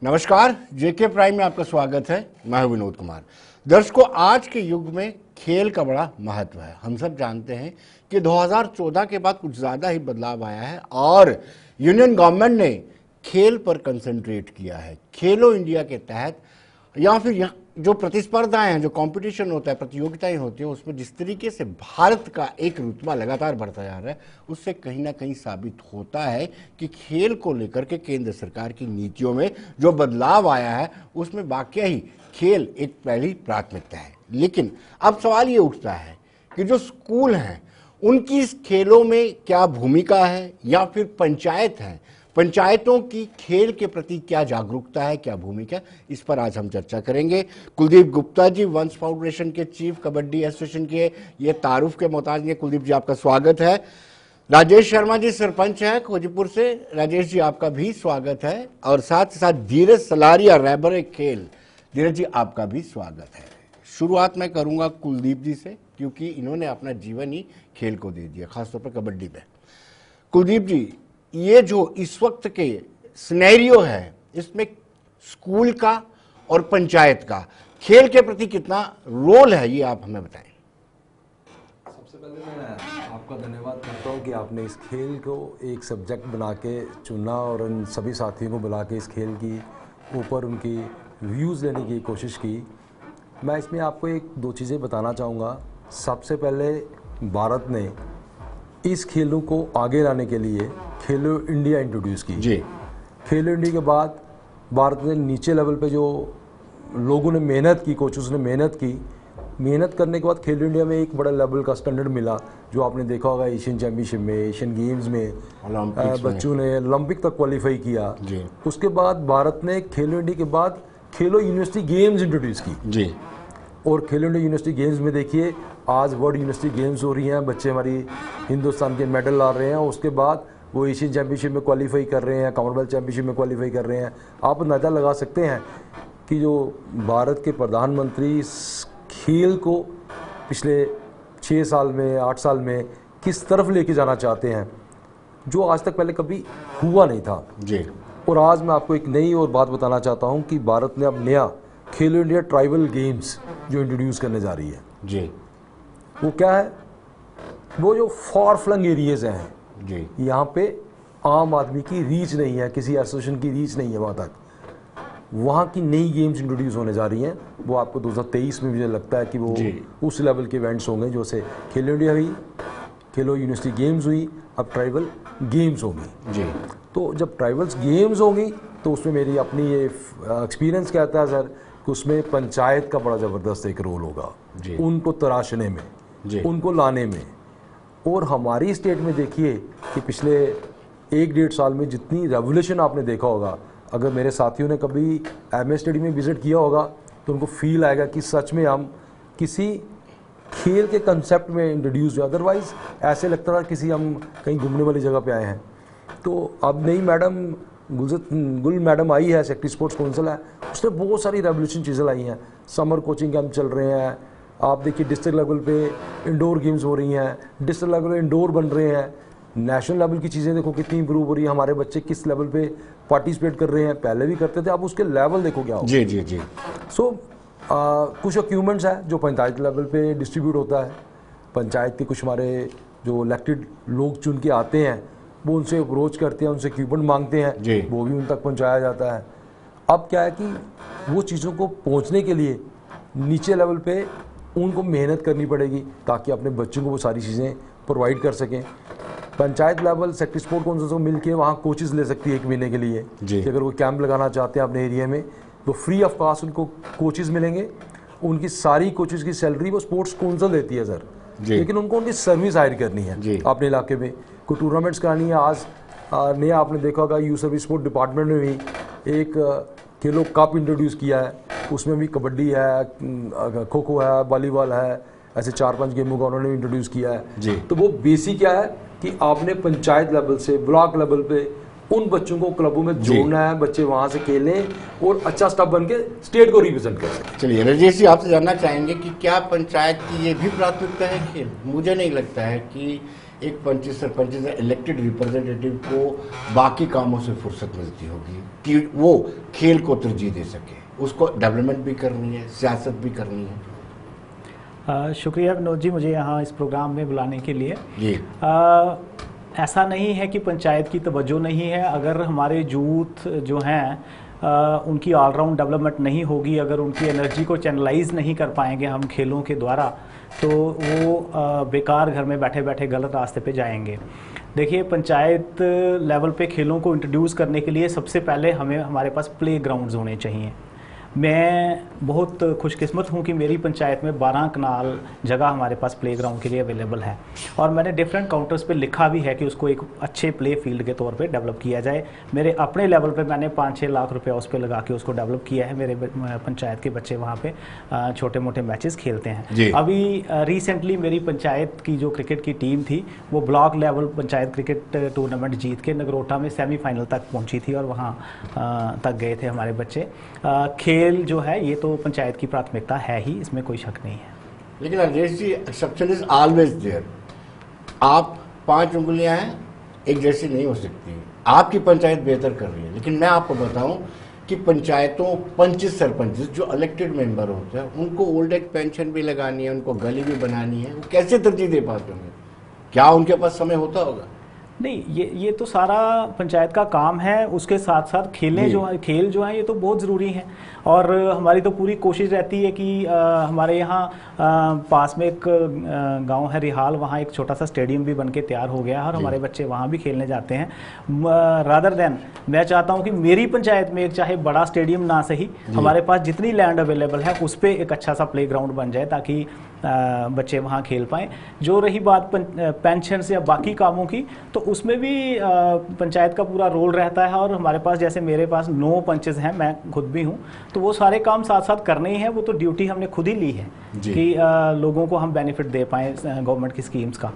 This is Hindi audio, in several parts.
नमस्कार, जेके प्राइम में आपका स्वागत है। मैं हूं विनोद कुमार। दर्शकों, आज के युग में खेल का बड़ा महत्व है। हम सब जानते हैं कि 2014 के बाद कुछ ज़्यादा ही बदलाव आया है और यूनियन गवर्नमेंट ने खेल पर कंसंट्रेट किया है। खेलो इंडिया के तहत या फिर जो प्रतिस्पर्धाएं हैं, जो कंपटीशन होता है, प्रतियोगिताएं होती हैं, उसमें जिस तरीके से भारत का एक रुतबा लगातार बढ़ता जा रहा है, उससे कहीं ना कहीं साबित होता है कि खेल को लेकर के केंद्र सरकार की नीतियों में जो बदलाव आया है उसमें वाकई ही खेल एक पहली प्राथमिकता है। लेकिन अब सवाल ये उठता है कि जो स्कूल हैं उनकी इस खेलों में क्या भूमिका है या फिर पंचायत है, पंचायतों की खेल के प्रति क्या जागरूकता है, क्या भूमिका, इस पर आज हम चर्चा करेंगे। कुलदीप गुप्ता जी वंश फाउंडेशन के चीफ, कबड्डी एसोसिएशन के ये तारुफ के मोहताज हैं। कुलदीप जी, आपका स्वागत है। राजेश शर्मा जी सरपंच हैं खोजीपुर से। राजेश जी, आपका भी स्वागत है। और साथ ही साथ धीरज सलारिया, रहबर खेल, धीरज जी आपका भी स्वागत है। शुरुआत मैं करूंगा कुलदीप जी से, क्योंकि इन्होंने अपना जीवन ही खेल को दे दिया, खासतौर पर कबड्डी में। कुलदीप जी, ये जो इस वक्त के सिनेरियो है, इसमें स्कूल का और पंचायत का खेल के प्रति कितना रोल है, ये आप हमें बताएं। सबसे पहले मैं आपका धन्यवाद करता हूँ कि आपने इस खेल को एक सब्जेक्ट बना के चुना और उन सभी साथियों को बुला के इस खेल की ऊपर उनकी व्यूज़ लेने की कोशिश की। मैं इसमें आपको एक दो चीज़ें बताना चाहूँगा। सबसे पहले भारत ने इस खेलों को आगे लाने के लिए खेलो इंडिया इंट्रोड्यूस की जी। खेलो इंडिया के बाद भारत ने नीचे लेवल पे जो लोगों ने मेहनत की, कोचेस ने मेहनत करने के बाद खेलो इंडिया में एक बड़ा लेवल का स्टैंडर्ड मिला, जो आपने देखा होगा एशियन चैम्पियनशिप में, एशियन गेम्स में बच्चों ने ओलंपिक तक क्वालिफाई किया जी। उसके बाद भारत ने खेलो इंडिया के बाद खेलो यूनिवर्सिटी गेम्स इंट्रोड्यूस की जी। और खेलो इंडिया यूनिवर्सिटी गेम्स में देखिए आज वर्ल्ड यूनिवर्सिटी गेम्स हो रही हैं, बच्चे हमारी हिंदुस्तान के मेडल ला रहे हैं। उसके बाद वो एशियन चैम्पियनशिप में क्वालिफाई कर रहे हैं, कॉमनवेल्थ चैम्पियनशिप में क्वालिफाई कर रहे हैं। आप अंदाज़ा लगा सकते हैं कि जो भारत के प्रधानमंत्री खेल को पिछले 6 साल में, 8 साल में किस तरफ लेके जाना चाहते हैं, जो आज तक पहले कभी हुआ नहीं था जी। और आज मैं आपको एक नई और बात बताना चाहता हूँ कि भारत ने अब नया खेलो इंडिया ट्राइबल गेम्स जो इंट्रोड्यूस करने जा रही है जी। वो क्या है, वो जो फॉर फ्लंग एरियाज हैं जी, यहाँ पे आम आदमी की रीच नहीं है, किसी एसोसिएशन की रीच नहीं है वहाँ तक, वहाँ की नई गेम्स इंट्रोड्यूस होने जा रही हैं। वो आपको 2023 में मुझे लगता है कि वो उस लेवल के इवेंट्स होंगे, जो से खेलो इंडिया हुई, खेलो यूनिवर्सिटी गेम्स हुई, अब ट्राइबल गेम्स होंगी जी। तो जब ट्राइबल्स गेम्स होंगी तो उसमें मेरी अपनी ये एक्सपीरियंस कहता है सर कि उसमें पंचायत का बड़ा ज़बरदस्त एक रोल होगा उनको तराशने में, उनको लाने में। और हमारी स्टेट में देखिए कि पिछले 1-1.5 साल में जितनी रेवोल्यूशन आपने देखा होगा, अगर मेरे साथियों ने कभी MS स्टेडियम में विज़िट किया होगा तो उनको फील आएगा कि सच में हम किसी खेल के कंसेप्ट में इंट्रोड्यूस हुए। अदरवाइज़ ऐसे लगता था किसी हम कहीं घूमने वाली जगह पे आए हैं। तो अब नई मैडम गुल मैडम आई है, सेक्रेटरी स्पोर्ट्स काउंसिल है, उसने बहुत सारी रेवोल्यूशन चीज़ें लाई हैं। समर कोचिंग कैंप चल रहे हैं, आप देखिए डिस्ट्रिक्ट लेवल पे इंडोर गेम्स हो रही हैं, डिस्ट्रिक्ट लेवल पे इंडोर बन रहे हैं, नेशनल लेवल की चीज़ें देखो कितनी इंप्रूव हो रही है, हमारे बच्चे किस लेवल पे पार्टिसिपेट कर रहे हैं, पहले भी करते थे, अब उसके लेवल देखो क्या हो। जी जी जी। सो कुछ इक्विपमेंट्स है जो पंचायत लेवल पे डिस्ट्रीब्यूट होता है। पंचायत के कुछ हमारे जो इलेक्टेड लोग चुन के आते हैं वो उनसे अप्रोच करते हैं, उनसे इक्विपमेंट मांगते हैं, वो भी उन तक पहुंचाया जाता है। अब क्या है कि वो चीज़ों को पहुंचने के लिए नीचे लेवल पे उनको मेहनत करनी पड़ेगी ताकि अपने बच्चों को वो सारी चीज़ें प्रोवाइड कर सकें। Panchayat level secretary sport council से मिल के वहाँ कोचेज़ ले सकती है 1 महीने के लिए कि अगर वो कैंप लगाना चाहते हैं अपने एरिया में तो फ्री ऑफ कॉस्ट उनको कोचेज़ मिलेंगे। उनकी सारी कोचेज़ की सैलरी वो स्पोर्ट्स काउंसिल देती है सर, लेकिन उनको उनकी सर्विस हायर करनी है अपने इलाके में, कोई टूर्नामेंट्स करानी है। आज नया आपने देखा होगा यूथ सर्विस स्पोर्ट डिपार्टमेंट में भी एक खेलो कप इंट्रोड्यूस किया है, उसमें भी कबड्डी है, खो खो है, वॉलीबॉल है, ऐसे 4-5 गेमों का उन्होंने इंट्रोड्यूस किया है। तो वो बेसिक क्या है कि आपने पंचायत लेवल से ब्लॉक लेवल पे उन बच्चों को क्लबों में जोड़ना है, बच्चे वहां से खेलें और अच्छा स्टाफ बन के स्टेट को रिप्रेजेंट कर सकें। चलिए राजेश जी, आपसे जानना चाहेंगे कि क्या पंचायत की ये भी प्राथमिकता है खेल? मुझे नहीं लगता है कि एक पंच सरपंच या इलेक्टेड रिप्रेजेंटेटिव को बाकी कामों से फुर्सत मिलती होगी कि वो खेल को तरजीह दे सके, उसको डेवलपमेंट भी करनी है, सियासत भी करनी है। शुक्रिया विनोद जी मुझे यहाँ इस प्रोग्राम में बुलाने के लिए। जी ऐसा नहीं है कि पंचायत की तवज्जो नहीं है। अगर हमारे यूथ जो हैं उनकी ऑलराउंड डेवलपमेंट नहीं होगी, अगर उनकी एनर्जी को चैनलाइज नहीं कर पाएंगे हम खेलों के द्वारा, तो वो बेकार घर में बैठे बैठे गलत रास्ते पे जाएंगे। देखिए, पंचायत लेवल पे खेलों को इंट्रोड्यूस करने के लिए सबसे पहले हमारे पास प्ले ग्राउंड्स होने चाहिए। मैं बहुत खुशकिस्मत हूँ कि मेरी पंचायत में 12 कनाल जगह हमारे पास प्ले ग्राउंड के लिए अवेलेबल है, और मैंने डिफरेंट काउंटर्स पे लिखा भी है कि उसको एक अच्छे प्ले फील्ड के तौर पे डेवलप किया जाए। मेरे अपने लेवल पे मैंने 5-6 लाख रुपए उस पर लगा के उसको डेवलप किया है। मेरे पंचायत के बच्चे वहाँ पे छोटे मोटे मैचेस खेलते हैं। अभी रिसेंटली मेरी पंचायत की जो क्रिकेट की टीम थी वो block level panchayat cricket tournament जीत के नगरोटा में सेमीफाइनल तक पहुँची थी, और वहाँ तक गए थे हमारे बच्चे। खेल जो है ये तो पंचायत की प्राथमिकता है ही, इसमें कोई शक नहीं है। लेकिन Rajesh ji, exception is always there. आप 5 उंगलियां हैं, एक जैसी नहीं हो सकती। आपकी पंचायत बेहतर कर रही है, लेकिन मैं आपको बताऊं कि पंचायतों पंच सरपंच जो इलेक्टेड मेंबर होते हैं उनको ओल्ड एज पेंशन भी लगानी है, उनको गली भी बनानी है, वो कैसे तरजीह दे पाते होंगे? क्या उनके पास समय होता होगा? नहीं, ये तो सारा पंचायत का काम है। उसके साथ साथ खेल जो हैं ये तो बहुत ज़रूरी हैं, और हमारी तो पूरी कोशिश रहती है कि हमारे यहाँ पास में एक गांव है रिहाल, वहाँ एक छोटा सा स्टेडियम भी बन के तैयार हो गया है, और हमारे बच्चे वहाँ भी खेलने जाते हैं। रादर देन मैं चाहता हूँ कि मेरी पंचायत में एक चाहे बड़ा स्टेडियम ना सही, हमारे पास जितनी लैंड अवेलेबल है उस पर एक अच्छा सा प्ले ग्राउंड बन जाए ताकि बच्चे वहाँ खेल पाएँ। जो रही बात पेंशन या बाकी कामों की, तो उसमें भी पंचायत का पूरा रोल रहता है, और हमारे पास जैसे मेरे पास 9 पंचेस हैं, मैं खुद भी हूँ, तो वो सारे काम साथ साथ करने ही हैं। वो तो ड्यूटी हमने खुद ही ली है कि लोगों को हम बेनिफिट दे पाएँ गवर्नमेंट की स्कीम्स का।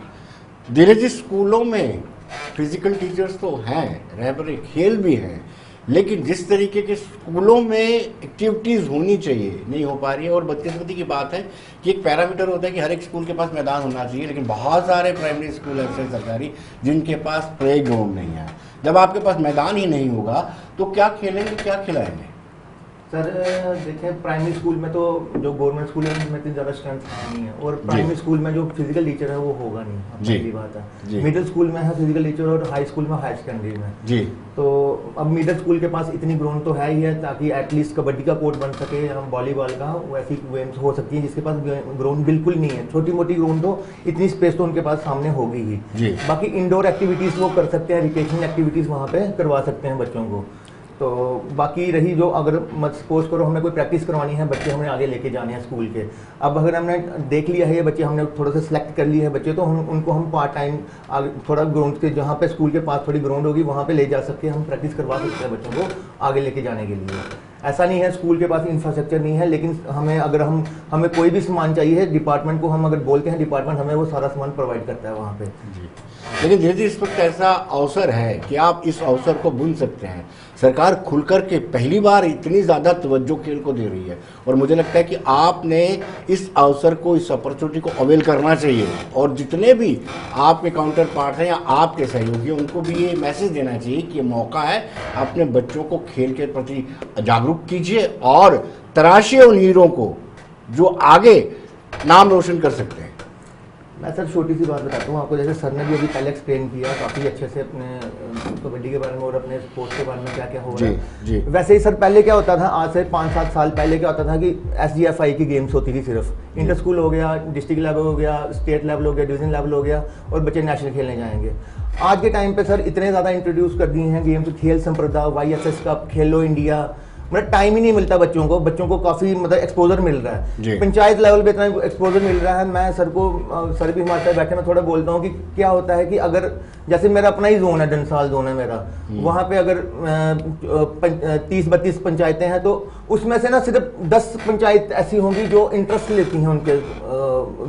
धीरे जी, स्कूलों में फिजिकल टीचर्स तो हैं, रहबरे खेल भी हैं, लेकिन जिस तरीके के स्कूलों में एक्टिविटीज़ होनी चाहिए नहीं हो पा रही है। और बदकिस्मती की बात है कि एक पैरामीटर होता है कि हर एक स्कूल के पास मैदान होना चाहिए, लेकिन बहुत सारे प्राइमरी स्कूल ऐसे सरकारी जिनके पास प्ले ग्राउंड नहीं है। जब आपके पास मैदान ही नहीं होगा तो क्या खेलेंगे, क्या खिलाएंगे? सर देखें, प्राइमरी स्कूल में तो जो गवर्नमेंट स्कूल है उनमें इतनी ज़्यादा स्ट्रेंथ है नहीं है, और प्राइमरी स्कूल में जो फिजिकल टीचर है वो होगा नहीं, पहली बात है। मिडिल स्कूल में है फिजिकल टीचर, और हाई स्कूल में, हाई सेकेंडरी में जी। तो अब मिडिल स्कूल के पास इतनी ग्राउंड तो है ही है ताकि एटलीस्ट कबड्डी का कोर्ट बन सके, हम वॉलीबॉल का, वैसी गेम्स हो सकती है। जिसके पास ग्राउंड बिल्कुल नहीं है, छोटी मोटी ग्राउंड हो, इतनी स्पेस तो उनके पास सामने होगी ही। बाकी इंडोर एक्टिविटीज़ वो कर सकते हैं, रिक्रिएशनल एक्टिविटीज़ वहाँ पे करवा सकते हैं बच्चों को। तो बाकी रही जो, अगर मत सपोज करो हमें कोई प्रैक्टिस करवानी है, बच्चे हमें आगे लेके जाने हैं स्कूल के। अब अगर हमने देख लिया है ये बच्चे, हमने थोड़ा सा सिलेक्ट कर लिए है बच्चे, तो उनको हम पार्ट टाइम थोड़ा ग्राउंड के, जहाँ पे स्कूल के पास थोड़ी ग्राउंड होगी वहाँ पे ले जा सकते हैं, हम प्रैक्टिस करवा सकते हैं बच्चों को आगे लेके जाने के लिए। ऐसा नहीं है स्कूल के पास इंफ्रास्ट्रक्चर नहीं है, लेकिन हमें कोई भी सामान चाहिए डिपार्टमेंट को, हम अगर बोलते हैं डिपार्टमेंट हमें वो सारा सामान प्रोवाइड करता है वहाँ पे। लेकिन धीरे इस वक्त ऐसा अवसर है कि आप इस अवसर को बुन सकते हैं। सरकार खुलकर के पहली बार इतनी ज़्यादा तवज्जो खेल को दे रही है, और मुझे लगता है कि आपने इस अवसर को, इस अपॉर्चुनिटी को अवेल करना चाहिए, और जितने भी आपके काउंटर पार्ट हैं या आपके सहयोगी हैं उनको भी ये मैसेज देना चाहिए कि ये मौका है, अपने बच्चों को खेल के प्रति जागरूक कीजिए और तराशिए उन हीरों को जो आगे नाम रोशन कर सकते हैं। मैं सर छोटी सी बात बताता हूँ आपको, जैसे सर ने भी अभी पहले एक्सप्लेन किया काफ़ी अच्छे से अपने कबड्डी के बारे में और अपने स्पोर्ट्स के बारे में क्या क्या हो रहा है। वैसे ही सर पहले क्या होता था, आज से 5-7 साल पहले क्या होता था कि SGFI की गेम्स होती थी, सिर्फ इंटर स्कूल हो गया, डिस्ट्रिक्ट लेवल हो गया, स्टेट लेवल हो गया, डिवीजन लेवल हो गया, और बच्चे नेशनल खेलने जाएंगे। आज के टाइम पे सर इतने ज़्यादा इंट्रोड्यूस कर दिए हैं गेम्स, खेल संप्रदा, YSS कप, खेलो इंडिया, मतलब टाइम ही नहीं मिलता बच्चों को काफ़ी मतलब एक्सपोजर मिल रहा है। पंचायत लेवल पे इतना एक्सपोजर मिल रहा है। मैं सर भी हमारे साथ बैठे, मैं थोड़ा बोलता हूँ कि क्या होता है कि अगर जैसे मेरा अपना ही जोन है, डंसाल जोन है मेरा, वहाँ पे अगर 30-32 पंचायतें हैं तो उसमें से ना सिर्फ 10 पंचायत ऐसी होंगी जो इंटरेस्ट लेती हैं, उनके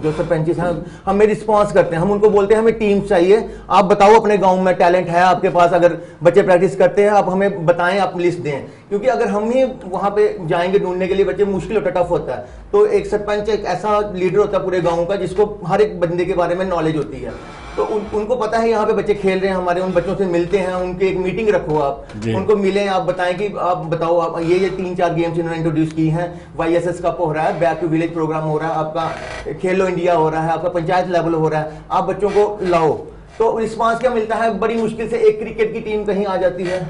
जो सरपंच हैं हमें रिस्पॉन्स करते हैं। हम उनको बोलते हैं हमें टीम चाहिए, आप बताओ अपने गाँव में टैलेंट है आपके पास, अगर बच्चे प्रैक्टिस करते हैं आप हमें बताएं, आप लिस्ट दें। क्योंकि अगर हम ही वहाँ पे जाएंगे ढूंढने के लिए बच्चे, मुश्किल होता, टफ होता है। तो एक सरपंच एक ऐसा लीडर होता है पूरे गांव का जिसको हर एक बंदे के बारे में नॉलेज होती है। तो उनको पता है यहाँ पे बच्चे खेल रहे हैं हमारे, उन बच्चों से मिलते हैं, उनकी एक मीटिंग रखो आप, उनको मिलें, आप बताएं कि आप बताओ आप ये 3-4 गेम्स इन्होंने इंट्रोड्यूस की हैं, YSS कप हो रहा है, बैक टू विलेज प्रोग्राम हो रहा है, आपका खेलो इंडिया हो रहा है, आपका पंचायत लेवल हो रहा है, आप बच्चों को लाओ। तो रिस्पांस क्या मिलता है, बड़ी मुश्किल से एक क्रिकेट की टीम कहीं आ जाती है,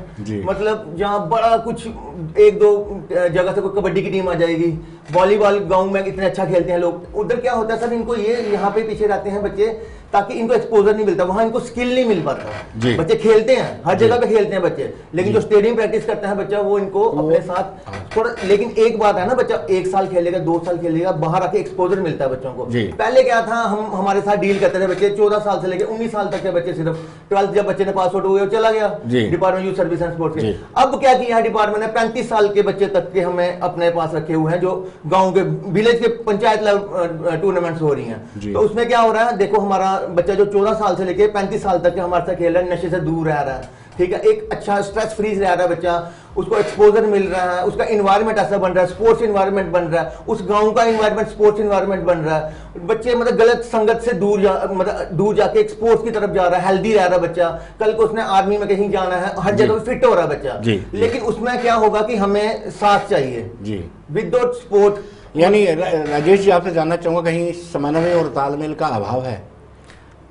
मतलब जहाँ बड़ा कुछ 1-2 जगह से कोई कबड्डी की टीम आ जाएगी, वॉलीबॉल गांव में इतने अच्छा खेलते हैं लोग, उधर क्या होता है सर, इनको ये यहाँ पे पीछे रहते हैं बच्चे ताकि इनको एक्सपोजर नहीं मिलता, वहां इनको स्किल नहीं मिल पाता। बच्चे खेलते हैं, हर जगह पे खेलते हैं बच्चे, लेकिन जो स्टेडियम प्रैक्टिस करता है बच्चा वो इनको अपने साथ थोड़ा, लेकिन एक बात है ना, बच्चा 1 साल खेलेगा, 2 साल खेलेगा, बाहर आके एक्सपोजर मिलता है बच्चों को। पहले क्या था, हम हमारे साथ डील करते थे, बच्चे 14 साल से लेकर 19 साल तक के बच्चे, सिर्फ 12th जब बच्चे ने पास आउट हुए चला गया department youth service and sports के। अब क्या किया है डिपार्टमेंट ने, 35 साल के बच्चे तक के हमें अपने पास रखे हुए हैं, जो गाँव के विलेज के पंचायत लेवल टूर्नामेंट्स हो रही हैं। तो उसमें क्या हो रहा है, देखो हमारा बच्चा जो 14 साल से लेके 35 साल तक के हमारे साथ खेल रहा है, नशे से दूर रह रहा है, ठीक है, एक अच्छा स्ट्रेस फ्री रह रहा है बच्चा, उसको एक्सपोजर मिल रहा है, उसका इन्वायरमेंट ऐसा बन रहा है, स्पोर्ट्स इन्वायरमेंट बन रहा है, उस गांव का इन्वायरमेंट स्पोर्ट्स इन्वायरमेंट बन रहा है, बच्चे मतलब गलत संगत से दूर जाके स्पोर्ट्स की तरफ जा रहा है, हेल्दी रह रहा है बच्चा, कल को उसने आर्मी में कहीं जाना है, हर जगह फिट हो रहा है बच्चा। लेकिन उसमें क्या होगा कि हमें साथ चाहिए विदाउट स्पोर्ट। यानी राजेश जी आपसे जानना चाहूंगा, कहीं समन्वय और तालमेल का अभाव है?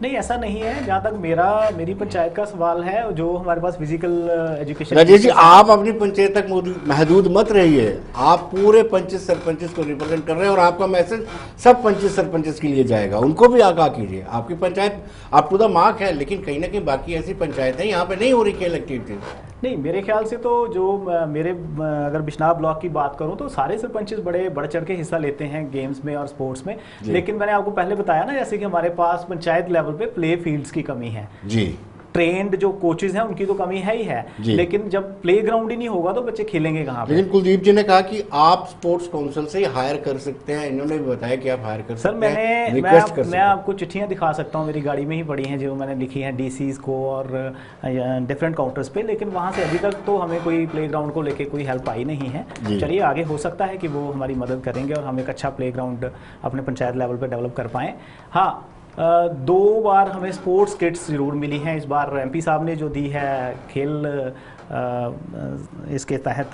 नहीं, ऐसा नहीं है। जहाँ तक मेरी पंचायत का सवाल है, जो हमारे पास फिजिकल एजुकेशन, राजेश जी आप अपनी पंचायत तक महदूद मत रहिए, आप पूरे 25 सरपंच को रिप्रेजेंट कर रहे हैं और आपका मैसेज सब 25 सरपंच के लिए जाएगा, उनको भी आगाह कीजिए। आपकी panchayat up to the mark है, लेकिन कहीं ना कहीं बाकी ऐसी पंचायतें यहाँ पे नहीं हो रही खेल एक्टिविटी। नहीं, मेरे ख्याल से तो जो अगर बिश्नाह ब्लॉक की बात करूं तो सारे सरपंच बड़े बढ़ चढ़ के हिस्सा लेते हैं गेम्स में और स्पोर्ट्स में। लेकिन मैंने आपको पहले बताया ना, जैसे कि हमारे पास पंचायत लेवल पे प्ले फील्ड्स की कमी है जी, ट्रेंड जो कोचेज हैं उनकी तो कमी है ही है, लेकिन जब प्लेग्राउंड ही नहीं होगा तो बच्चे खेलेंगे कहाँ पे? लेकिन कुलदीप जी ने कहा कि आप स्पोर्ट्स काउंसिल से हायर कर सकते हैं, इन्होंने भी बताया कि आप हायर कर सकते हैं। मैं आपको चिट्ठियां दिखा सकता हूँ, मेरी गाड़ी में ही पड़ी हैं, जो मैंने लिखी हैं डीसीज को और डिफरेंट काउंटर्स पे, लेकिन वहाँ से अभी तक तो हमें कोई प्लेग्राउंड को लेके कोई हेल्प आई नहीं है। चलिए आगे हो सकता है कि वो हमारी मदद करेंगे और हम एक अच्छा प्लेग्राउंड अपने पंचायत लेवल पर डेवलप कर पाएँ। हाँ, 2 बार हमें स्पोर्ट्स किट्स ज़रूर मिली हैं। इस बार एमपी साहब ने जो दी है खेल इसके तहत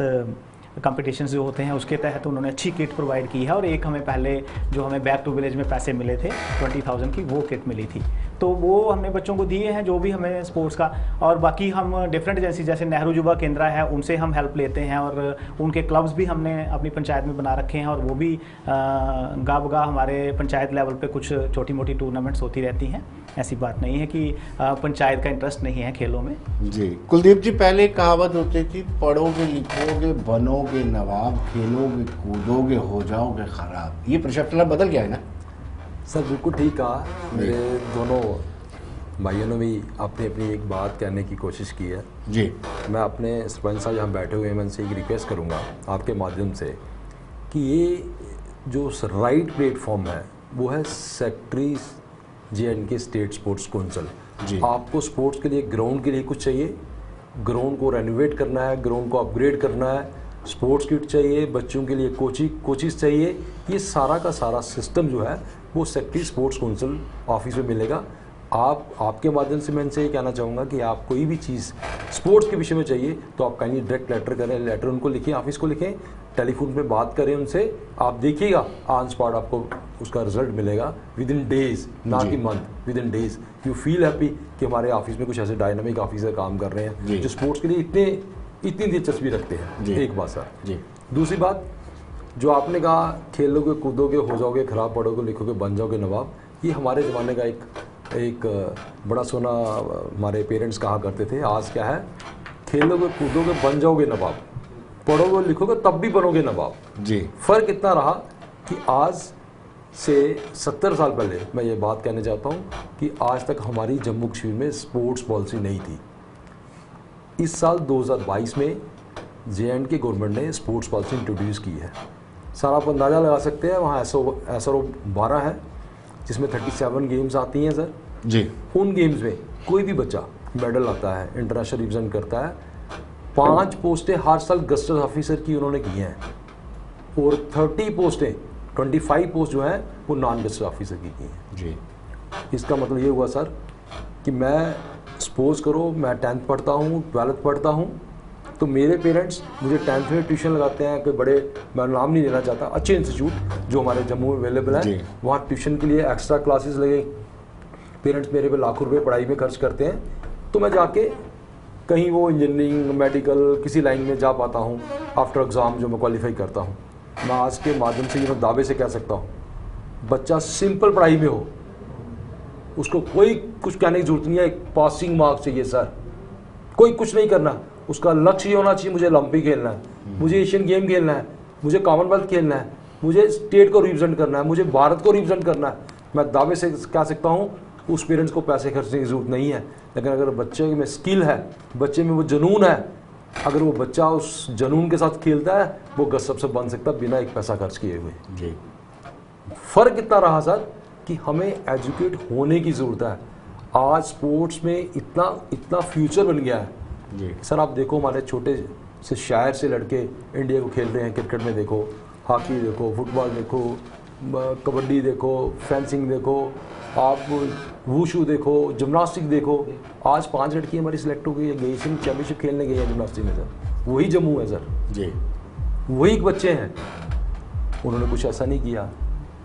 कंपटीशंस जो होते हैं उसके तहत उन्होंने अच्छी किट प्रोवाइड की है, और एक हमें पहले जो हमें बैक टू विलेज में पैसे मिले थे 20,000 की, वो किट मिली थी, तो वो हमने बच्चों को दिए हैं जो भी हमें स्पोर्ट्स का। और बाकी हम डिफरेंट एजेंसी जैसे नेहरू युवा केंद्र है, उनसे हम हेल्प लेते हैं, और उनके क्लब्स भी हमने अपनी पंचायत में बना रखे हैं, और वो भी गा बगा हमारे पंचायत लेवल पे कुछ छोटी मोटी टूर्नामेंट्स होती रहती हैं। ऐसी बात नहीं है कि पंचायत का इंटरेस्ट नहीं है खेलों में। जी कुलदीप जी, पहले कहावत होती थी, पढ़ोगे लिखोगे बनोगे नवाब, खेलोगे कूदोगे हो जाओगे खराब। ये परसेप्शन बदल गया है ना? सर बिल्कुल ठीक कहा। मेरे दोनों भाइयों ने भी अपनी अपनी एक बात कहने की कोशिश की है जी। मैं अपने सरपंच साहब यहाँ बैठे हुए हैं, मैं उनसे एक रिक्वेस्ट करूँगा आपके माध्यम से कि ये जो राइट प्लेटफॉर्म है वो है secretary JNK state sports council. आपको स्पोर्ट्स के लिए ग्राउंड के लिए कुछ चाहिए, ग्राउंड को रेनोवेट करना है, ग्राउंड को अपग्रेड करना है, स्पोर्ट्स किट चाहिए, बच्चों के लिए कोचिज चाहिए, ये सारा का सारा सिस्टम जो है वो सेक्रेटरी स्पोर्ट्स काउंसिल ऑफिस में मिलेगा। आपके माध्यम से मैं इनसे ये कहना चाहूँगा कि आप कोई भी चीज़ स्पोर्ट्स के विषय में चाहिए तो आप कहीं डायरेक्ट लेटर करें, लेटर उनको लिखें, ऑफिस को लिखें, टेलीफोन पे बात करें उनसे, आप देखिएगा ऑन स्पॉट आपको उसका रिजल्ट मिलेगा विद इन डेज, ना कि month, with in days. You feel happy कि हमारे ऑफिस में कुछ ऐसे डायनामिक ऑफिसर काम कर रहे हैं जो स्पोर्ट्स के लिए इतनी दिलचस्पी रखते हैं। एक बात सर। दूसरी बात जो आपने कहा, खेलोगे कूदोगे हो जाओगे खराब, पढ़ोगे लिखोगे बन जाओगे नवाब, ये हमारे ज़माने का एक बड़ा सोना हमारे पेरेंट्स कहा करते थे। आज क्या है, खेलोगे कूदोगे बन जाओगे नवाब, पढ़ोगे लिखोगे तब भी बनोगे नवाब जी। फ़र्क इतना रहा कि आज से 70 साल पहले मैं ये बात कहना चाहता हूँ कि आज तक हमारी जम्मू कश्मीर में स्पोर्ट्स पॉलिसी नहीं थी। इस साल 2022 में JNK गवर्नमेंट ने स्पोर्ट्स पॉलिसी इंट्रोड्यूस की है। सारा आप अंदाज़ा लगा सकते हैं, वहाँ SRO 12 है जिसमें 37 गेम्स आती हैं सर जी। उन गेम्स में कोई भी बच्चा मेडल लाता है, इंटरनेशनल रिप्रेजेंट करता है। 5 पोस्टें हर साल गस्टर ऑफिसर की उन्होंने की हैं, और 30 पोस्टें 25 पोस्ट जो हैं वो नॉन गस्टर ऑफिसर की हैं जी। इसका मतलब ये हुआ सर कि मैं सपोज करो मैं 10th पढ़ता हूँ, 12th पढ़ता हूँ, तो मेरे पेरेंट्स मुझे 10th में ट्यूशन लगाते हैं, कोई बड़े, मैं नाम नहीं लेना चाहता, अच्छे इंस्टीट्यूट जो हमारे जम्मू में अवेलेबल है, वहाँ ट्यूशन के लिए एक्स्ट्रा क्लासेस लगे, पेरेंट्स मेरे पे लाखों रुपए पढ़ाई में खर्च करते हैं, तो मैं जाके कहीं वो इंजीनियरिंग, मेडिकल, किसी लाइन में जा पाता हूँ आफ्टर एग्ज़ाम जो मैं क्वालिफाई करता हूँ। मैं आज के माध्यम से ये मैं दावे से कह सकता हूँ, बच्चा सिंपल पढ़ाई में हो, उसको कोई कुछ कहने की जरूरत नहीं है, एक पासिंग मार्क्स चाहिए सर, कोई कुछ नहीं करना, उसका लक्ष्य ये होना चाहिए मुझे ओलंपिक खेलना है, मुझे एशियन गेम खेलना है, मुझे कॉमनवेल्थ खेलना है, मुझे स्टेट को रिप्रेजेंट करना है, मुझे भारत को रिप्रेजेंट करना है। मैं दावे से कह सकता हूँ उस पेरेंट्स को पैसे खर्चने की जरूरत नहीं है, लेकिन अगर बच्चे में स्किल है, बच्चे में वो जुनून है, अगर वो बच्चा उस जुनून के साथ खेलता है, वो गसब से बन सकता है बिना एक पैसा खर्च किए हुए। जी, फ़र्क इतना रहा सर कि हमें एजुकेट होने की ज़रूरत है। आज स्पोर्ट्स में इतना फ्यूचर बन गया है जी। सर। आप देखो हमारे छोटे से शहर से लड़के इंडिया को खेल रहे हैं, क्रिकेट में देखो, हॉकी देखो, फुटबॉल देखो, कबड्डी देखो, फेंसिंग देखो, आप वूशू देखो, जिम्नास्टिक देखो। आज 5 लड़की हमारी सिलेक्ट हो गई है, गई एशियन चैम्पियनशिप खेलने गई है जिम्नास्टिक में सर। वही जम्मू है सर जी, वही बच्चे हैं, उन्होंने कुछ ऐसा नहीं किया।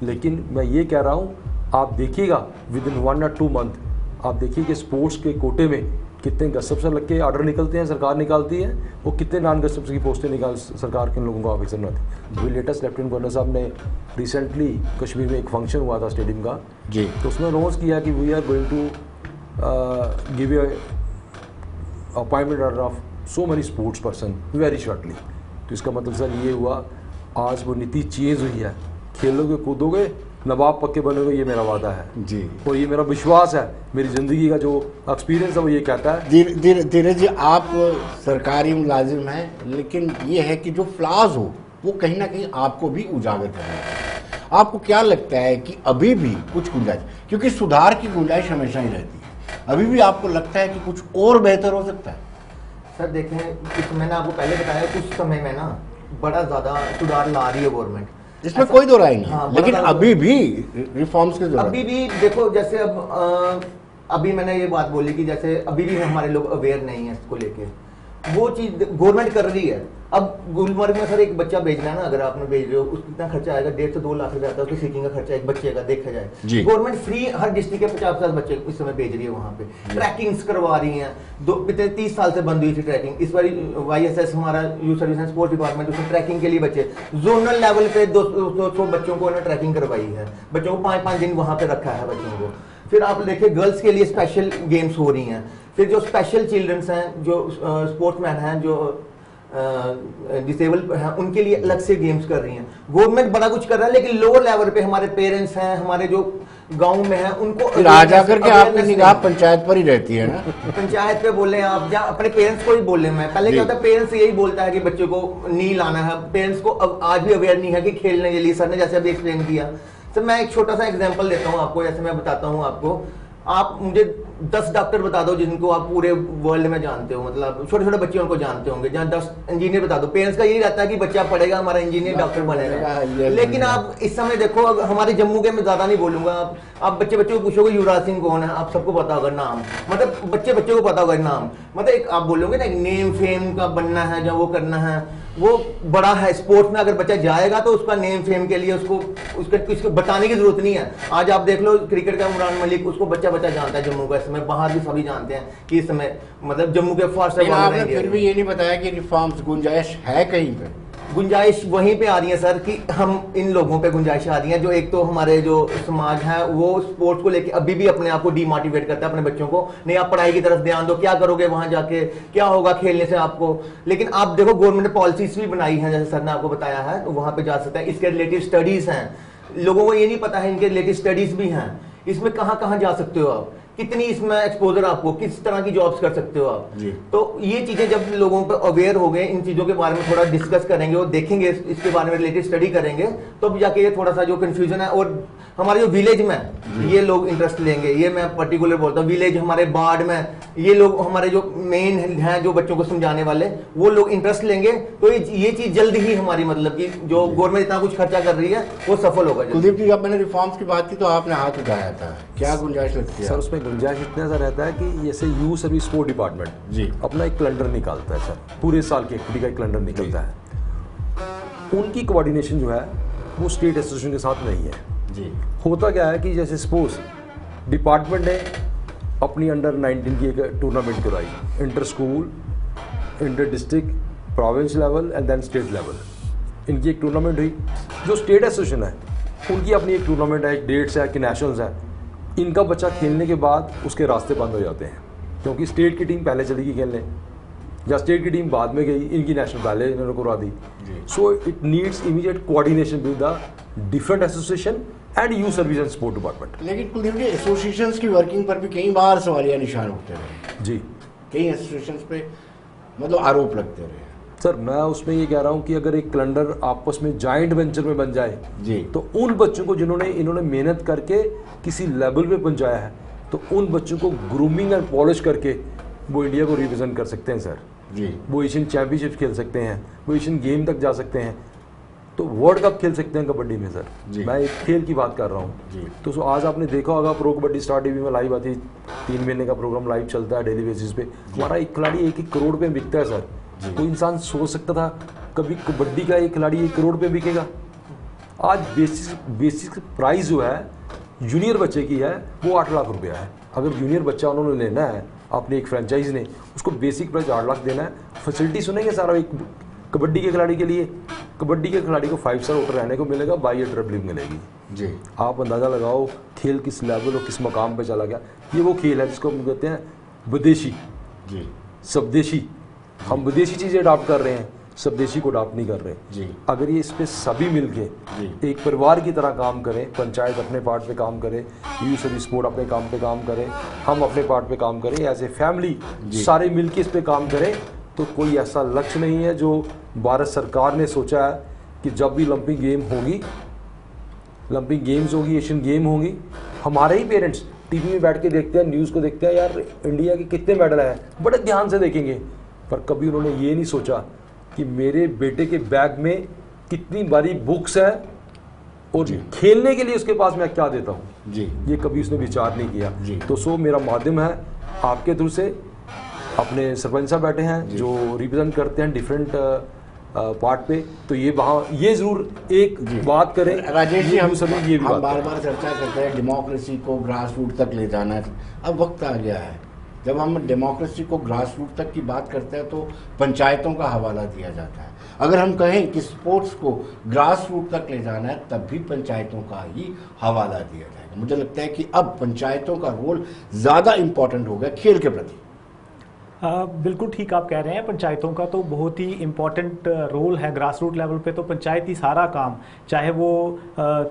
लेकिन मैं ये कह रहा हूँ, आप देखिएगा विद इन 1 or 2 मंथ आप देखिए कि स्पोर्ट्स के कोटे में कितने गसब से लग के ऑर्डर निकलते हैं, सरकार निकालती है, वो कितने नॉन गसब की पोस्टें निकाल सरकार के लोगों को ऑफिसर में आती। अभी लेटेस्ट लेफ्टिनेंट गवर्नर साहब ने रिसेंटली कश्मीर में एक फंक्शन हुआ था स्टेडियम का जी, तो उसमें अनाउंस किया कि we are going to give a appointment order of so many sports person very shortly. तो इसका मतलब सर ये हुआ, आज वो नीति चेंज हुई है, खेलोगे कूदोगे नवाब पक्के बनोगे, ये मेरा वादा है जी। और ये मेरा विश्वास है, मेरी ज़िंदगी का जो एक्सपीरियंस है वो ये कहता है। धीरज जी, आप सरकारी मुलाजिम हैं, लेकिन ये है कि जो फ्लॉज हो वो कहीं ना कहीं आपको भी उजागर करना है। आपको क्या लगता है कि अभी भी कुछ गुंजाइश, क्योंकि सुधार की गुंजाइश हमेशा ही रहती है, अभी भी आपको लगता है कि कुछ और बेहतर हो सकता है? सर देखें, मैंने आपको पहले बताया कुछ समय में ना बड़ा ज़्यादा सुधार ला रही है गवर्नमेंट, इसमें कोई दो राय नहीं। हाँ, लेकिन अभी भी रिफॉर्म्स की जरूरत अभी भी देखो, जैसे अब अभी मैंने ये बात बोली कि जैसे अभी भी हमारे लोग अवेयर नहीं है इसको लेके, वो चीज गवर्नमेंट कर रही है। अब गुलमर्ग में सर एक बच्चा भेजना है ना, अगर आपने भेज रहे हो, उसको कितना खर्चा आएगा, 1.5 से 2 लाख रुपए आता है उसके सीटिंग का खर्चा एक बच्चे का, देखा जाए। गवर्नमेंट फ्री हर डिस्ट्रिक्ट के 50-50 बच्चे इस समय भेज रही है वहाँ पे, ट्रैकिंग्स करवा रही है। 30 साल से बंद हुई थी ट्रैकिंग, इस बार YSS हमारा youth service and sports department, उसमें ट्रैकिंग के लिए बच्चे जोनल लेवल पे 200 बच्चों को ट्रैकिंग करवाई है, बच्चों को 5-5 दिन वहाँ पे रखा है बच्चों को। फिर आप देखिए गर्ल्स के लिए स्पेशल गेम्स हो रही हैं, फिर जो स्पेशल चिल्ड्रंस हैं, जो स्पोर्ट्समैन हैं, जो डिसेबल हैं, उनके लिए अलग से गेम्स कर रही हैं। गवर्नमेंट बड़ा कुछ कर रहा है, लेकिन लोअर लेवल पे हमारे पेरेंट्स हैं, हमारे जो गांव में हैं, उनको फिर आ जाकर के आपकी निगाह पंचायत पर ही रहती है ना। पंचायत पे बोले आप, या अपने पेरेंट्स को ही बोले। मैं पहले क्या होता है, पेरेंट्स यही बोलता है कि बच्चे को नहीं लाना है, पेरेंट्स को अब आज भी अवेयर नहीं है कि खेलने के लिए। सर ने जैसे अभी एक्सप्लेन किया, सर मैं एक छोटा सा एग्जांपल देता हूँ आपको, जैसे मैं बताता हूँ आपको, आप मुझे 10 डॉक्टर बता दो जिनको आप पूरे वर्ल्ड में जानते हो, मतलब छोटे छोटे बच्चे उनको जानते होंगे, जहाँ 10 इंजीनियर बता दो। पेरेंट्स का यही रहता है कि बच्चा पढ़ेगा, हमारा इंजीनियर डॉक्टर बनेगा। लेकिन आप इस समय देखो, हमारे जम्मू के मैं ज्यादा नहीं बोलूंगा, आप बच्चे को पूछोगे युवराज सिंह कौन है, आप सबको पता होगा नाम, मतलब बच्चे को पता होगा नाम, मतलब एक आप बोलोगे ना, एक नेम फेम का बनना है, जब वो करना है, वो बड़ा है। स्पोर्ट्स में अगर बच्चा जाएगा तो उसका नेम फेम के लिए उसको बताने की जरूरत नहीं है। आज आप देख लो क्रिकेट का उमरान मलिक, उसको बच्चा जानता है जम्मू का, इस समय बाहर भी सभी जानते हैं कि इस समय मतलब जम्मू के फास्ट आपने फिर भी ये नहीं बताया कि रिफॉर्म्स गुंजाइश है कहीं पे? गुंजाइश वहीं पे आ रही है सर, कि हम इन लोगों पे गुंजाइश आ रही है, जो एक तो हमारे जो समाज है वो स्पोर्ट्स को लेके अभी भी अपने आप को डीमोटिवेट करता है अपने बच्चों को, नहीं आप पढ़ाई की तरफ ध्यान दो, क्या करोगे वहां जाके, क्या होगा खेलने से आपको। लेकिन आप देखो गवर्नमेंट ने पॉलिसीज भी बनाई है, जैसे सर ने आपको बताया है, तो वहां पे जा सकता है। इसके रिलेटेड स्टडीज हैं, लोगों को ये नहीं पता है, इनके रिलेटेड स्टडीज भी हैं। इसमें कहाँ कहाँ जा सकते हो आप, कितनी इसमें एक्सपोजर आपको, किस तरह की जॉब्स कर सकते हो आप जी। तो ये चीजें जब लोगों पर अवेयर हो गए, इन चीजों के बारे में थोड़ा डिस्कस करेंगे और देखेंगे, इसके बारे में रिलेटेड स्टडी करेंगे, तो अब जाके ये थोड़ा सा जो कंफ्यूजन है, और हमारे जो विलेज में ये लोग इंटरेस्ट लेंगे, ये मैं पर्टिकुलर बोलता हूँ, विलेज हमारे बाढ़ में ये लोग हमारे जो मेन हैं जो बच्चों को समझाने वाले वो लोग इंटरेस्ट लेंगे, तो ये चीज जल्द ही हमारी मतलब कि जो गवर्नमेंट इतना कुछ खर्चा कर रही है वो सफल होगा। कुलदीप जी, जब मैंने रिफॉर्म्स की बात की तो आपने हाथ उठाया था, क्या गुंजाइश लगती है? सर उसमें गुंजाइश इतना सा रहता है कि जैसे यूथ सर्विस स्पोर्ट डिपार्टमेंट जी अपना एक कैलेंडर निकालता है सर, पूरे साल की एक्टिविटी का एक कैलेंडर निकलता है। उनकी कोऑर्डिनेशन जो है वो स्टेट एसोसिएशन के साथ नहीं है जी। होता क्या है कि जैसे सपोज डिपार्टमेंट ने अपनी अंडर 19 की एक टूर्नामेंट कराई, inter school, inter district, province level and then state level, इनकी एक टूर्नामेंट हुई। जो स्टेट एसोसिएशन है उनकी अपनी एक टूर्नामेंट है, एक डेट्स है कि नेशनल्स है। इनका बच्चा खेलने के बाद उसके रास्ते बंद हो जाते हैं, क्योंकि स्टेट की टीम पहले चली गई खेलने या स्टेट की टीम बाद में गई, इनकी नेशनल पहले इन्होंने करवा दी। So it needs immediate coordination with the different association and youth service and sport department. लेकिन कुलदीप जी, एसोसिएशंस की वर्किंग पर भी कई बार सवालिया निशान उठते रहे जी, कई एसोसिएशंस पे मतलब आरोप लगते रहे। सर मैं उसमें ये कह रहा हूँ कि अगर एक कैलेंडर आपस में जॉइंट वेंचर में बन जाए जी तो उन बच्चों को जिन्होंने इन्होंने मेहनत करके किसी लेवल पे पहुंचाया है, तो उन बच्चों को ग्रूमिंग एंड पॉलिश करके वो इंडिया को रिप्रेजेंट कर सकते हैं सर। जी वो एशियन चैंपियनशिप खेल सकते हैं, वो एशियन गेम तक जा सकते हैं, तो वर्ल्ड कप खेल सकते हैं कबड्डी में सर। जी। मैं एक खेल की बात कर रहा हूँ जी। तो आज आपने देखा होगा प्रो कबड्डी स्टार टीवी में लाइव आती, 3 महीने का प्रोग्राम लाइव चलता है डेली बेसिस पे। हमारा एक खिलाड़ी 1-1 करोड़ पे बिकता है सर। कोई इंसान सोच सकता था कभी कबड्डी का एक खिलाड़ी 1 करोड़ पे बिकेगा? आज बेसिक प्राइस जो है जूनियर बच्चे की है वो 8 लाख रुपया है। अगर जूनियर बच्चा उन्होंने लेना है अपनी एक फ्रेंचाइज ने, उसको बेसिक प्राइस 8 लाख देना है। फैसिलिटी सुनेंगे सारा एक कबड्डी के खिलाड़ी के लिए। कबड्डी के खिलाड़ी को 5 स्टार होटल रहने को मिलेगा, बाई ईयर ट्रिपलिंग मिलेगी। जी आप अंदाज़ा लगाओ खेल किस लेवल और किस मकाम पे चला गया। ये वो खेल है जिसको हम कहते हैं विदेशी, जी स्वदेशी। हम विदेशी चीज़ें अडॉप्ट कर रहे हैं, स्वदेशी को अडॉप्ट नहीं कर रहे। जी अगर ये इस पे सभी मिलके जी। एक परिवार की तरह काम करें, पंचायत अपने पार्ट पे काम करे, यूथ सर्विस स्पोर्ट अपने काम पे काम करें, हम अपने पार्ट पे काम करें, एज ए फैमिली सारे मिलके इस पे काम करें, तो कोई ऐसा लक्ष्य नहीं है जो भारत सरकार ने सोचा है कि जब भी ओलंपिक गेम होगी, ओलंपिक गेम्स होगी, एशियन गेम होगी, हमारे ही पेरेंट्स टीवी में बैठ के देखते हैं, न्यूज़ को देखते हैं, यार इंडिया के कितने मेडल हैं, बड़े ध्यान से देखेंगे। पर कभी उन्होंने ये नहीं सोचा कि मेरे बेटे के बैग में कितनी बारी बुक्स है और खेलने के लिए उसके पास मैं क्या देता हूँ। जी ये कभी उसने विचार नहीं किया। जी। तो सो मेरा माध्यम है आपके थ्रू से, अपने सरपंच साहब बैठे हैं जो रिप्रेजेंट करते हैं डिफरेंट पार्ट पे, तो ये वहाँ ये जरूर एक बात करें। राजेश जी, हम सभी ये भी हम बात बार बार चर्चा करते हैं डेमोक्रेसी को ग्रास रूट तक ले जाना है। अब वक्त आ गया है जब हम डेमोक्रेसी को ग्रास रूट तक की बात करते हैं तो पंचायतों का हवाला दिया जाता है। अगर हम कहें कि स्पोर्ट्स को ग्रास रूट तक ले जाना है तब भी पंचायतों का ही हवाला दिया जाएगा। मुझे लगता है कि अब पंचायतों का रोल ज़्यादा इम्पोर्टेंट हो गया खेल के प्रति। बिल्कुल ठीक आप कह रहे हैं, पंचायतों का तो बहुत ही इम्पोर्टेंट रोल है। ग्रास रूट लेवल पे तो पंचायत ही सारा काम, चाहे वो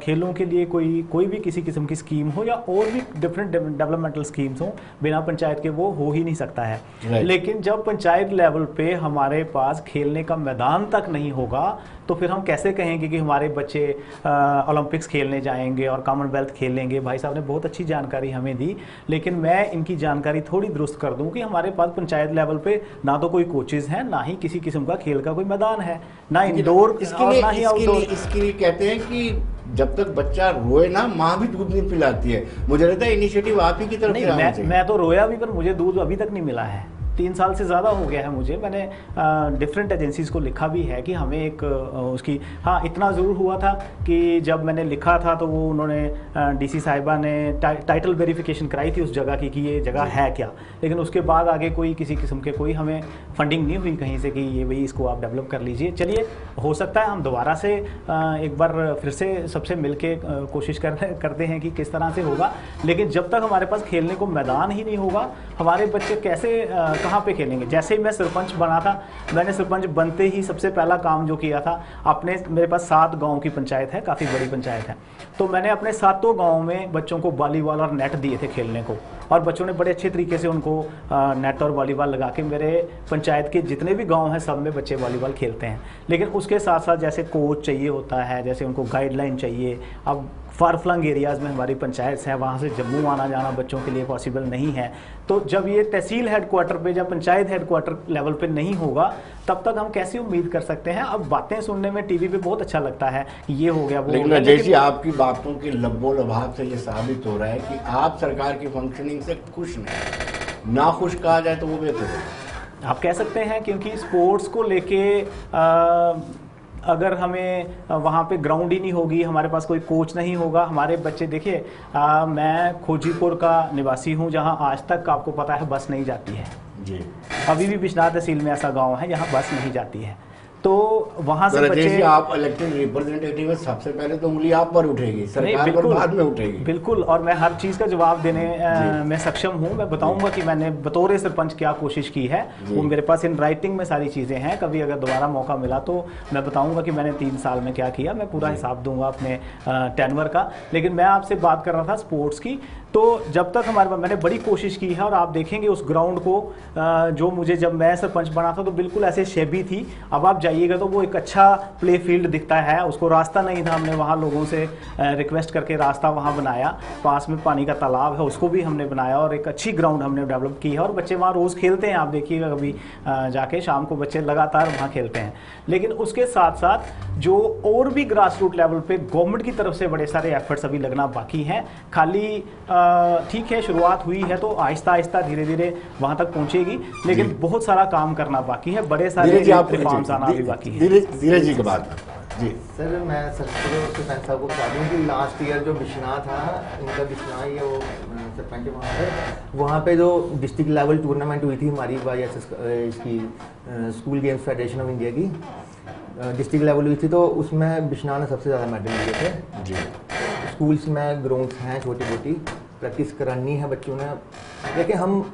खेलों के लिए कोई भी किसी किस्म की स्कीम हो या और भी डिफरेंट डेवलपमेंटल स्कीम्स हो, बिना पंचायत के वो हो ही नहीं सकता है। लेकिन जब पंचायत लेवल पे हमारे पास खेलने का मैदान तक नहीं होगा तो फिर हम कैसे कहेंगे कि हमारे बच्चे ओलंपिक्स खेलने जाएंगे और कॉमनवेल्थ खेलेंगे। भाई साहब ने बहुत अच्छी जानकारी हमें दी, लेकिन मैं इनकी जानकारी थोड़ी दुरुस्त कर दूं कि हमारे पास पंचायत लेवल पे ना तो कोई कोचेज हैं, ना ही किसी किस्म का खेल का कोई मैदान है, ना इंडोर और ना ही आउटडोर। इसके लिए कहते हैं कि जब तक बच्चा रोए ना माँ भी दूध नहीं पिलाती है। मुझे लगता है इनिशिएटिव आप ही की तरफ से आना चाहिए। मैं तो रोया भी, पर मुझे दूध अभी तक नहीं मिला है। 3 साल से ज़्यादा हो गया है मुझे। मैंने डिफरेंट एजेंसीज को लिखा भी है कि हमें एक उसकी, हाँ इतना ज़रूर हुआ था कि जब मैंने लिखा था तो वो उन्होंने डीसी साहिबा ने टाइटल वेरिफिकेशन कराई थी उस जगह की कि ये जगह है क्या, लेकिन उसके बाद आगे कोई किसी किस्म के कोई हमें फंडिंग नहीं हुई कहीं से कि ये भाई इसको आप डेवलप कर लीजिए। चलिए, हो सकता है हम दोबारा से एक बार फिर से सबसे मिल के कोशिश करते हैं कि किस तरह से होगा। लेकिन जब तक हमारे पास खेलने को मैदान ही नहीं होगा, हमारे बच्चे कैसे कहाँ पे खेलेंगे। जैसे ही मैं सरपंच बना था, मैंने सरपंच बनते ही सबसे पहला काम जो किया था, मेरे पास 7 गांव की पंचायत है, काफ़ी बड़ी पंचायत है, तो मैंने अपने 7 गाँव में बच्चों को वॉलीबॉल और नेट दिए थे खेलने को, और बच्चों ने बड़े अच्छे तरीके से उनको नेट और वॉलीबॉल लगा के, मेरे पंचायत के जितने भी गांव हैं सब में बच्चे वॉलीबॉल खेलते हैं। लेकिन उसके साथ साथ जैसे कोच चाहिए होता है, जैसे उनको गाइडलाइन चाहिए। अब फार फ्लंग एरियाज़ में हमारी पंचायत हैं, वहाँ से जम्मू आना जाना बच्चों के लिए पॉसिबल नहीं है। तो जब ये तहसील हेडक्वार्टर पे या पंचायत हेडक्वार्टर लेवल पे नहीं होगा तब तक हम कैसे उम्मीद कर सकते हैं। अब बातें सुनने में टीवी पे बहुत अच्छा लगता है कि ये हो गया वो हो लेकिन गया, राजेश जी, आपकी बातों की लब्बो लभाव से ये साबित हो रहा है कि आप सरकार की फंक्शनिंग से खुश नहीं, ना खुश कहा जाए तो वो बेहतर है। आप कह सकते हैं, क्योंकि स्पोर्ट्स को लेके अगर हमें वहाँ पे ग्राउंड ही नहीं होगी, हमारे पास कोई कोच नहीं होगा, हमारे बच्चे देखिए, मैं खोजीपुर का निवासी हूँ जहाँ आज तक आपको पता है बस नहीं जाती है जी। अभी भी बिश्नाह तहसील में ऐसा गांव है जहाँ बस नहीं जाती है। तो वहाँ तो से राजेश जी, बच्चे आप इलेक्टेड रिप्रेजेंटेटिव है, सबसे पहले तो उंगली आप पर उठेगी, सरकार पर बाद में उठेगी। बिल्कुल, और मैं हर चीज़ का जवाब देने में सक्षम हूँ। मैं बताऊंगा कि मैंने बतौर सरपंच क्या कोशिश की है, वो मेरे पास इन राइटिंग में सारी चीज़ें हैं। कभी अगर दोबारा मौका मिला तो मैं बताऊंगा कि मैंने 3 साल में क्या किया, मैं पूरा हिसाब दूंगा अपने टेनवर का। लेकिन मैं आपसे बात कर रहा था स्पोर्ट्स की। तो जब तक हमारे पास, मैंने बड़ी कोशिश की है, और आप देखेंगे उस ग्राउंड को जो मुझे जब मैं सरपंच बना था तो बिल्कुल ऐसे शेबी थी। अब आप जाइएगा तो वो एक अच्छा प्ले फील्ड दिखता है, उसको रास्ता नहीं था, हमने वहाँ लोगों से रिक्वेस्ट करके रास्ता वहाँ बनाया। पास में पानी का तालाब है, उसको भी हमने बनाया, और एक अच्छी ग्राउंड हमने डेवलप की है, और बच्चे वहाँ रोज़ खेलते हैं। आप देखिएगा कभी जाके शाम को बच्चे लगातार वहाँ खेलते हैं। लेकिन उसके साथ साथ जो और भी ग्रास रूट लेवल पे गवर्नमेंट की तरफ से बड़े सारे एफर्ट्स अभी लगना बाकी हैं। खाली ठीक है, शुरुआत हुई है तो आहिस्ता आहिस्ता धीरे धीरे वहाँ तक पहुँचेगी, लेकिन बहुत सारा काम करना बाकी है, बड़े सारे रिफॉर्म्स आना भी बाकी है। धीरज जी के बाद जी। सर, मैं सरपंच साहब को बता दूं कि लास्ट ईयर जो बिश्नाह था, इनका बिश्नाह ये वो सरपंच वहाँ पे जो डिस्ट्रिक्ट लेवल टूर्नामेंट हुई थी हमारी YSS इसकी school games federation of India की डिस्ट्रिक्ट लेवल हुई थी, तो उसमें बिश्नाह ने सबसे ज़्यादा मेडल लिए थे जी। स्कूल्स में ग्राउंड्स हैं, छोटी छोटी प्रैक्टिस करानी है बच्चों ने। देखिए, हम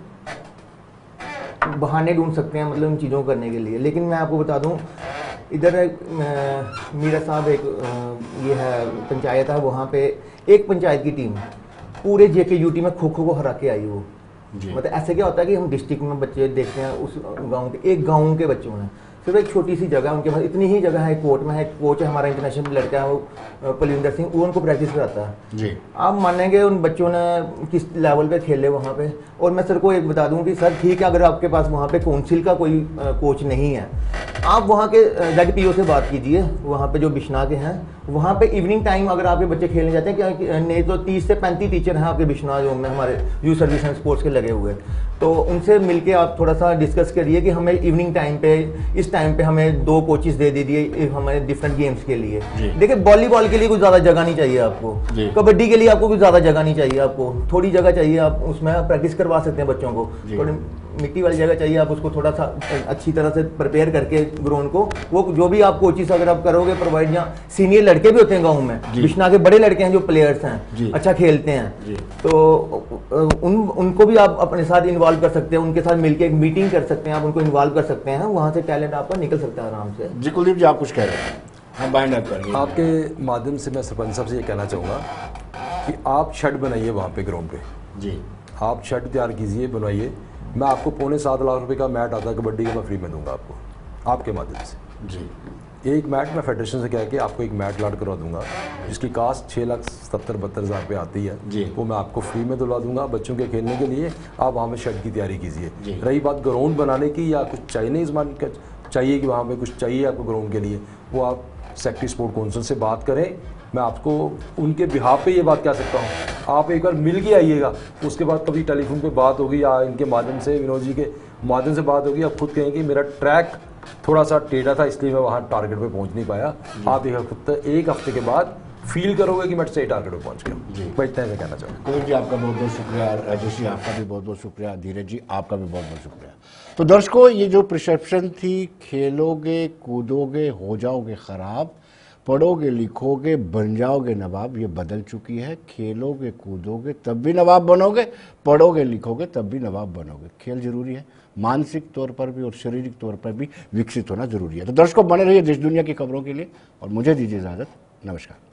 बहाने ढूंढ सकते हैं मतलब इन चीज़ों को करने के लिए, लेकिन मैं आपको बता दूं, इधर मीरा साहब एक ये है पंचायत है, वहाँ पे एक पंचायत की टीम पूरे JKUT में खो खो को हरा के आई वो। मतलब ऐसे क्या होता है कि हम डिस्ट्रिक्ट में बच्चे देखते हैं, उस गांव के एक गांव के बच्चों ने सिर्फ एक छोटी सी जगह, उनके पास इतनी ही जगह है, कोर्ट में है, कोच है हमारा इंटरनेशनल लड़का है वो पलविंदर सिंह, वो उनको प्रैक्टिस कराता है जी। आप मानेंगे उन बच्चों ने किस लेवल पे खेले वहाँ पे। और मैं सर को एक बता दूं कि सर ठीक है, अगर आपके पास वहाँ पे काउंसिल का कोई कोच नहीं है, आप वहाँ के ZPO से बात कीजिए, वहाँ पे जो बिश्नाह के हैं, वहाँ पे इवनिंग टाइम अगर आपके बच्चे खेलने जाते हैं, क्या नहीं तो 30 से 35 टीचर हैं आपके बिश्नाह जो में हमारे यूथ सर्विस एंड स्पोर्ट्स के लगे हुए, तो उनसे मिलके आप थोड़ा सा डिस्कस करिए कि हमें इवनिंग टाइम पे, इस टाइम पे हमें 2 कोचेस दे दीजिए हमारे डिफरेंट गेम्स के लिए। देखिए, वॉलीबॉल के लिए कुछ ज़्यादा जगह नहीं चाहिए आपको, कबड्डी के लिए आपको कुछ ज़्यादा जगह नहीं चाहिए, आपको थोड़ी जगह चाहिए, आप उसमें प्रैक्टिस करवा सकते हैं बच्चों को। थोड़ी मिट्टी वाली जगह चाहिए, आप उसको थोड़ा सा अच्छी तरह से प्रिपेयर करके ग्राउंड को, वो जो भी आप कोचिस अगर आप करोगे प्रोवाइड, जहाँ सीनियर लड़के भी होते हैं गाँव में, बिश्नाह के बड़े लड़के हैं जो प्लेयर्स हैं, अच्छा खेलते हैं, तो उनको भी आप अपने साथ इन्वॉल्व कर सकते हैं, उनके साथ मिलकर एक मीटिंग कर सकते हैं, आप उनको इन्वॉल्व कर सकते हैं, वहाँ से टैलेंट आपका निकल सकता है आराम से। जी कुलदीप जी, आप कुछ कह रहे हैं? हाँ, बाइंड अप करिए। आपके माध्यम से मैं सरपंच साहब से ये कहना चाहूँगा कि आप शेड बनाइए वहाँ पे ग्राउंड पे जी, आप शेड तैयार कीजिए, बनवाइए। मैं आपको 6.25 लाख रुपए का मैट आता है कबड्डी का, मैं फ्री में दूंगा आपको, आपके माध्यम से जी। एक मैट मैं फेडरेशन से कह के आपको एक मैट लाट करवा दूंगा, जिसकी कास्ट 6,70,72,000 रुपये आती है जी। वो मैं आपको फ्री में दिलवा दूंगा बच्चों के खेलने के लिए। आप वहाँ पे शेड की तैयारी कीजिए। रही बात ग्राउंड बनाने की या कुछ चाइनीज मान चाहिए कि वहाँ पे कुछ चाहिए आपको ग्राउंड के लिए, वो आप सेक्रेटरी स्पोर्ट काउंसिल से बात करें। मैं आपको उनके बिहाफ पे ये बात कह सकता हूँ, आप एक बार मिल के आइएगा, उसके बाद कभी टेलीफोन पे बात होगी या इनके माध्यम से, विनोद जी के माध्यम से बात होगी, आप खुद कहेंगे कि मेरा ट्रैक थोड़ा सा टेढ़ा था इसलिए मैं वहाँ टारगेट पे पहुँच नहीं पाया। आप देखा खुद एक हफ्ते के बाद फील करोगे कि मैं सही टारगेट पे पहुँच गया। मैं इतना ही कहना चाहूँगा। कुलदीप जी, आपका बहुत बहुत शुक्रिया। राजेश जी, आपका भी बहुत बहुत शुक्रिया। धीरज जी, आपका भी बहुत बहुत शुक्रिया। तो दर्शकों, ये जो परसेप्शन थी, खेलोगे कूदोगे हो जाओगे ख़राब, पढ़ोगे लिखोगे बन जाओगे नवाब, ये बदल चुकी है। खेलोगे कूदोगे तब भी नवाब बनोगे, पढ़ोगे लिखोगे तब भी नवाब बनोगे। खेल जरूरी है, मानसिक तौर पर भी और शारीरिक तौर पर भी विकसित होना जरूरी है। तो दर्शकों, बने रहिए देश दुनिया की खबरों के लिए और मुझे दीजिए इजाज़त। नमस्कार।